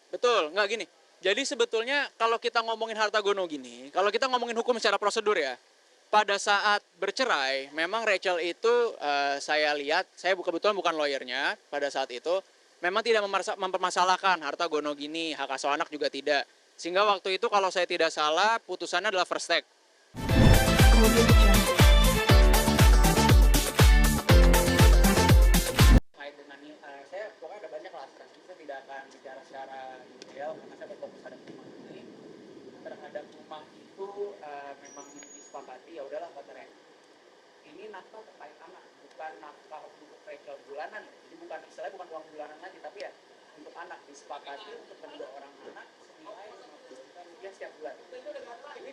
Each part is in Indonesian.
Betul, nggak gini. Jadi sebetulnya kalau kita ngomongin harta gono gini, kalau kita ngomongin hukum secara prosedur ya, pada saat bercerai, memang Rachel itu saya lihat, saya kebetulan bukan lawyernya pada saat itu, memang tidak mempermasalahkan harta gono gini, hak asuh anak juga tidak. Sehingga waktu itu kalau saya tidak salah, putusannya adalah first take. Terkait dengan saya pokoknya ada banyak lah, saya tidak akan bicara secara detail karena saya berfokus pada rumah ini. Terhadap rumah itu memang disepakati, ya udahlah kata Rachel, ini nafkah terkait anak, bukan nafkah untuk Rachel bulanan, jadi bukan istilahnya bukan uang bulanan lagi, tapi ya untuk anak disepakati untuk kedua orang anak senilai 50 juta rupiah setiap bulan. Ini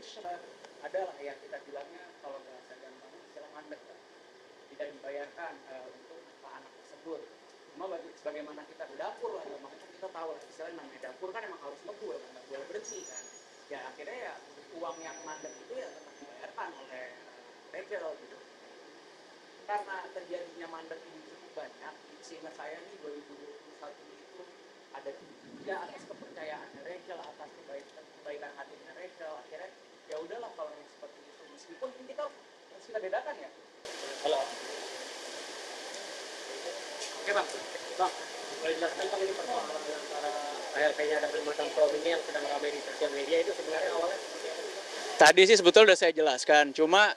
adalah yang kita bilangnya kalau bahasa gampang istilah mandek, tidak dibayarkan untuk anak tersebut. Cuma sebagaimana kita di dapur lah, ya, makanya kita tahu lah istilahnya namanya dapur kan emang harus ngebul kan, nggak boleh bersih kan. Ya akhirnya ya uang yang mandek itu ya tetap dibayarkan oleh Rachel gitu. Karena terjadinya mandek ini cukup banyak, sehingga saya nih 2021 itu ada ya atas kepercayaan Rachel, atas kebaikan hatinya Rachel, akhirnya ya udahlah kalau yang seperti itu, meskipun kita harus kita bedakan ya. Halo. Oke bang, boleh jelaskan bang ini persoalan antara ARP-nya dan mantan pro ini yang sedang ramai di sosial media itu sebenarnya awalnya seperti apa? Tadi sih sebetulnya sudah saya jelaskan, cuma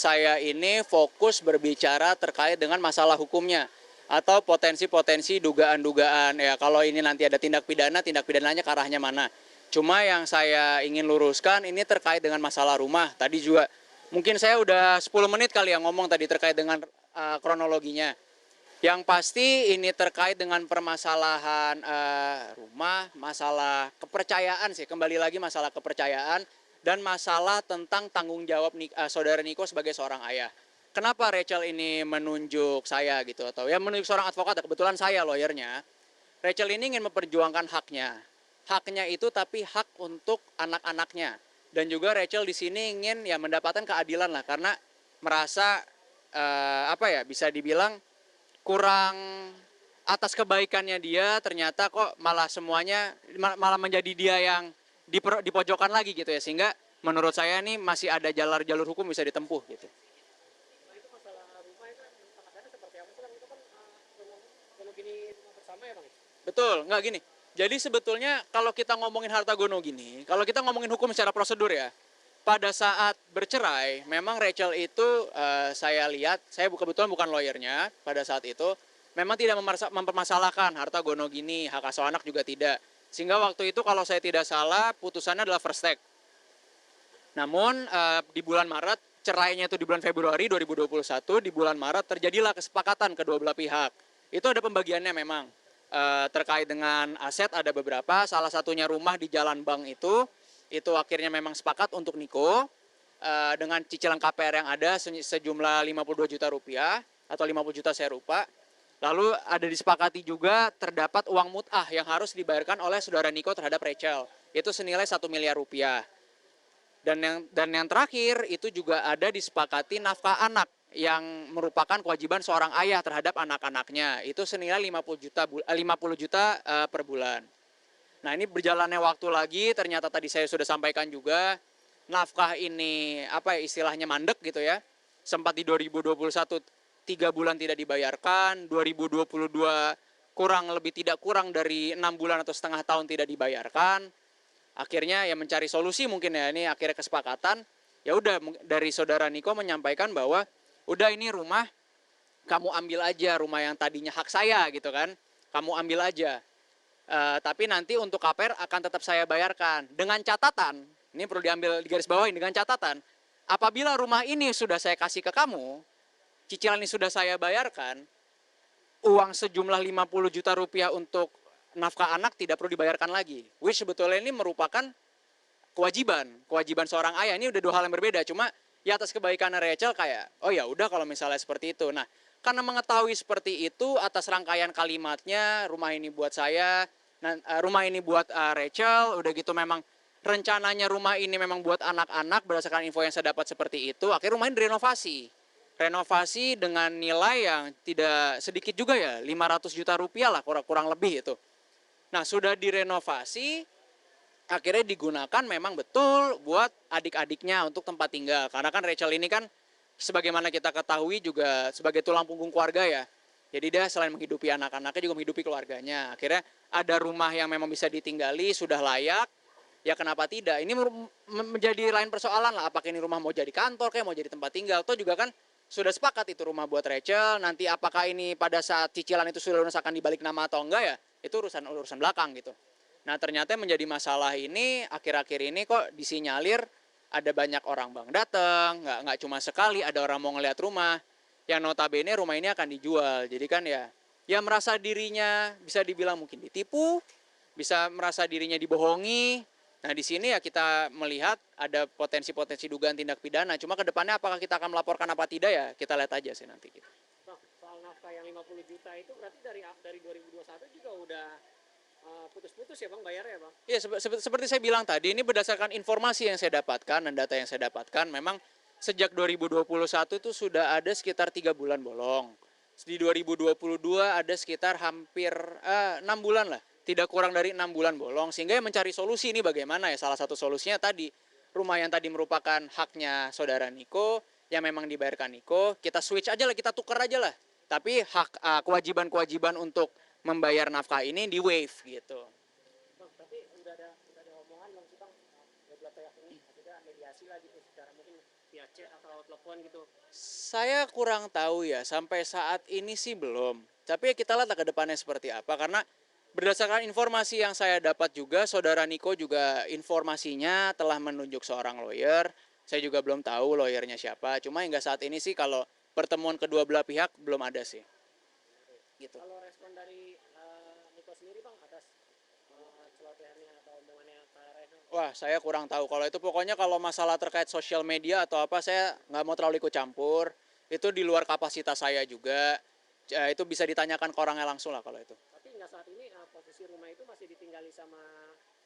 saya ini fokus berbicara terkait dengan masalah hukumnya atau potensi-potensi dugaan-dugaan ya kalau ini nanti ada tindak pidananya ke arahnya mana. Cuma yang saya ingin luruskan ini terkait dengan masalah rumah. Tadi juga mungkin saya udah 10 menit kali yang ngomong tadi terkait dengan kronologinya. Yang pasti ini terkait dengan permasalahan rumah, masalah kepercayaan sih, kembali lagi masalah kepercayaan dan masalah tentang tanggung jawab saudara Niko sebagai seorang ayah. Kenapa Rachel ini menunjuk saya gitu, atau ya menunjuk seorang advokat, kebetulan saya lawyernya. Rachel ini ingin memperjuangkan haknya. Haknya itu tapi hak untuk anak-anaknya. Dan juga Rachel di sini ingin ya mendapatkan keadilan lah, karena merasa apa ya, bisa dibilang kurang atas kebaikannya dia, ternyata kok malah semuanya malah menjadi dia yang dipojokkan lagi gitu ya, sehingga menurut saya nih masih ada jalur hukum bisa ditempuh gitu. Nah itu masalah rumah itu takarannya seperti apa sih bang? Itu kan kalau gini rumah bersama ya bang? Betul, nggak gini. Jadi sebetulnya kalau kita ngomongin harta gono gini, kalau kita ngomongin hukum secara prosedur ya, pada saat bercerai, memang Rachel itu saya lihat, saya kebetulan bukan lawyernya pada saat itu, memang tidak mempermasalahkan harta gono gini, hak asuh anak juga tidak. Sehingga waktu itu kalau saya tidak salah, putusannya adalah first take. Namun di bulan Maret, cerainya itu di bulan Februari 2021, di bulan Maret terjadilah kesepakatan kedua belah pihak. Itu ada pembagiannya memang. Terkait dengan aset ada beberapa, salah satunya rumah di Jalan Bank itu akhirnya memang sepakat untuk Niko dengan cicilan KPR yang ada sejumlah 52 juta rupiah atau 50 juta saya lupa. Lalu ada disepakati juga terdapat uang mut'ah yang harus dibayarkan oleh saudara Niko terhadap Rachel. Itu senilai 1 miliar rupiah. Dan yang terakhir itu juga ada disepakati nafkah anak yang merupakan kewajiban seorang ayah terhadap anak-anaknya. Itu senilai 50 juta per bulan. Nah ini berjalannya waktu lagi, ternyata tadi saya sudah sampaikan juga, nafkah ini apa ya istilahnya mandek gitu ya. Sempat di 2021 3 bulan tidak dibayarkan, 2022 tidak kurang dari 6 bulan atau setengah tahun tidak dibayarkan. Akhirnya ya mencari solusi mungkin ya, ini akhirnya kesepakatan. Ya udah dari saudara Niko menyampaikan bahwa udah ini rumah kamu ambil aja, rumah yang tadinya hak saya gitu kan. Kamu ambil aja. Tapi nanti untuk KPR akan tetap saya bayarkan dengan catatan, ini perlu diambil di garis bawahi, dengan catatan apabila rumah ini sudah saya kasih ke kamu, cicilan ini sudah saya bayarkan, uang sejumlah 50 juta rupiah untuk nafkah anak tidak perlu dibayarkan lagi. Which sebetulnya ini merupakan kewajiban seorang ayah. Ini udah dua hal yang berbeda, cuma ya atas kebaikan Rachel kayak oh ya udah kalau misalnya seperti itu. Nah, karena mengetahui seperti itu atas rangkaian kalimatnya, rumah ini buat saya, rumah ini buat Rachel, udah gitu memang rencananya rumah ini memang buat anak-anak berdasarkan info yang saya dapat seperti itu. Akhirnya rumah ini renovasi dengan nilai yang tidak sedikit juga ya, 500 juta rupiah lah kurang lebih itu. Nah, sudah direnovasi, akhirnya digunakan memang betul buat adik-adiknya untuk tempat tinggal. Karena kan Rachel ini kan sebagaimana kita ketahui juga sebagai tulang punggung keluarga ya. Jadi dia selain menghidupi anak-anaknya juga menghidupi keluarganya. Akhirnya ada rumah yang memang bisa ditinggali, sudah layak, ya kenapa tidak? Ini menjadi lain persoalan lah. Apakah ini rumah mau jadi kantor, kayak mau jadi tempat tinggal. Atau juga kan sudah sepakat itu rumah buat Rachel. Nanti apakah ini pada saat cicilan itu sudah lunas akan dibalik nama atau enggak ya? Itu urusan belakang gitu. Nah ternyata yang menjadi masalah ini akhir-akhir ini kok disinyalir ada banyak orang bang datang, nggak cuma sekali, ada orang mau ngeliat rumah, yang notabene rumah ini akan dijual. Jadi kan ya merasa dirinya bisa dibilang mungkin ditipu, bisa merasa dirinya dibohongi. Nah di sini ya kita melihat ada potensi-potensi dugaan tindak pidana. Cuma ke depannya apakah kita akan melaporkan apa tidak ya kita lihat aja sih nanti. Gitu. Bang, soal nafkah yang 50 juta itu berarti dari 2021 juga udah putus-putus ya bang bayarnya bang? Iya, seperti saya bilang tadi, ini berdasarkan informasi yang saya dapatkan dan data yang saya dapatkan, memang sejak 2021 itu sudah ada sekitar 3 bulan bolong. Di 2022 ada sekitar hampir 6 bulan lah, tidak kurang dari 6 bulan bolong. Sehingga yang mencari solusi ini bagaimana ya, salah satu solusinya tadi, rumah yang tadi merupakan haknya saudara Niko, yang memang dibayarkan Niko, kita switch aja lah, kita tukar aja lah. Tapi kewajiban-kewajiban untuk membayar nafkah ini di waive gitu. Bang, tapi udah ada omongan bang sih bang beberapa pihak ini ada mediasi lah gitu secara mungkin via chat atau telepon gitu. Saya kurang tahu ya, sampai saat ini sih belum. Tapi ya kita lihat ke depannya seperti apa, karena berdasarkan informasi yang saya dapat juga, saudara Niko juga informasinya telah menunjuk seorang lawyer. Saya juga belum tahu lawyernya siapa, cuma hingga saat ini sih kalau pertemuan kedua belah pihak belum ada sih. Gitu. Kalau respon dari Niko sendiri bang atas celotehannya atau omongannya Kak Reno? Wah, saya kurang tahu. Kalau itu pokoknya kalau masalah terkait sosial media atau apa, saya nggak mau terlalu ikut campur. Itu di luar kapasitas saya juga. Itu bisa ditanyakan ke orangnya langsung lah kalau itu. Tapi nggak saat ini posisi rumah itu masih ditinggali sama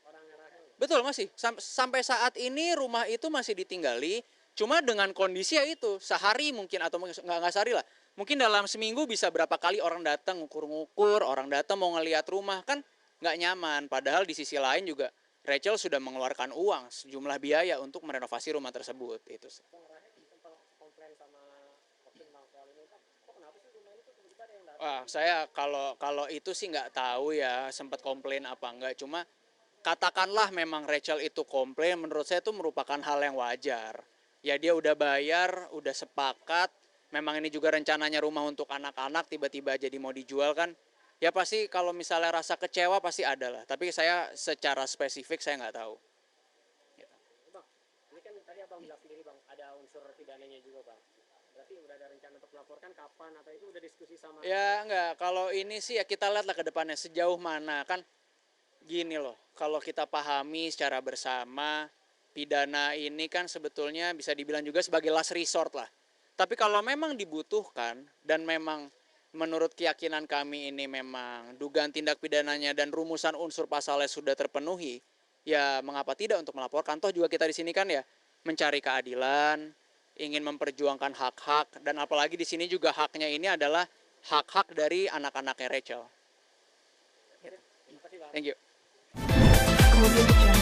orang Rahel? Betul, masih. Sampai saat ini rumah itu masih ditinggali. Cuma dengan kondisi ya itu, sehari mungkin atau nggak sehari lah. Mungkin dalam seminggu bisa berapa kali orang datang ngukur-ngukur, orang datang mau ngelihat rumah, kan nggak nyaman. Padahal di sisi lain juga Rachel sudah mengeluarkan uang sejumlah biaya untuk merenovasi rumah tersebut. Itu. Bang Rahel sempat komplain sama waktu bang soal ini bang, kok kenapa sih rumah ini tuh tiba-tiba ada yang datang? Wah, saya kalau itu sih nggak tahu ya sempat komplain apa enggak. Cuma katakanlah memang Rachel itu komplain, menurut saya itu merupakan hal yang wajar. Ya dia udah bayar, udah sepakat, memang ini juga rencananya rumah untuk anak-anak, tiba-tiba jadi mau dijual kan. Ya pasti kalau misalnya rasa kecewa pasti ada lah. Tapi saya secara spesifik saya nggak tahu. Bang, ini kan tadi abang bilang sendiri bang, ada unsur pidananya juga bang. Berarti udah ada rencana untuk melaporkan kapan atau itu udah diskusi sama? Ya enggak, kalau ini sih ya kita lihat lah ke depannya sejauh mana kan. Gini loh, kalau kita pahami secara bersama, pidana ini kan sebetulnya bisa dibilang juga sebagai last resort lah. Tapi kalau memang dibutuhkan dan memang menurut keyakinan kami ini memang dugaan tindak pidananya dan rumusan unsur pasalnya sudah terpenuhi, ya mengapa tidak untuk melaporkan? Toh juga kita di sini kan ya mencari keadilan, ingin memperjuangkan hak-hak, dan apalagi di sini juga haknya ini adalah hak-hak dari anak-anaknya Rachel. Terima kasih bang. Thank you. Audio Jungle.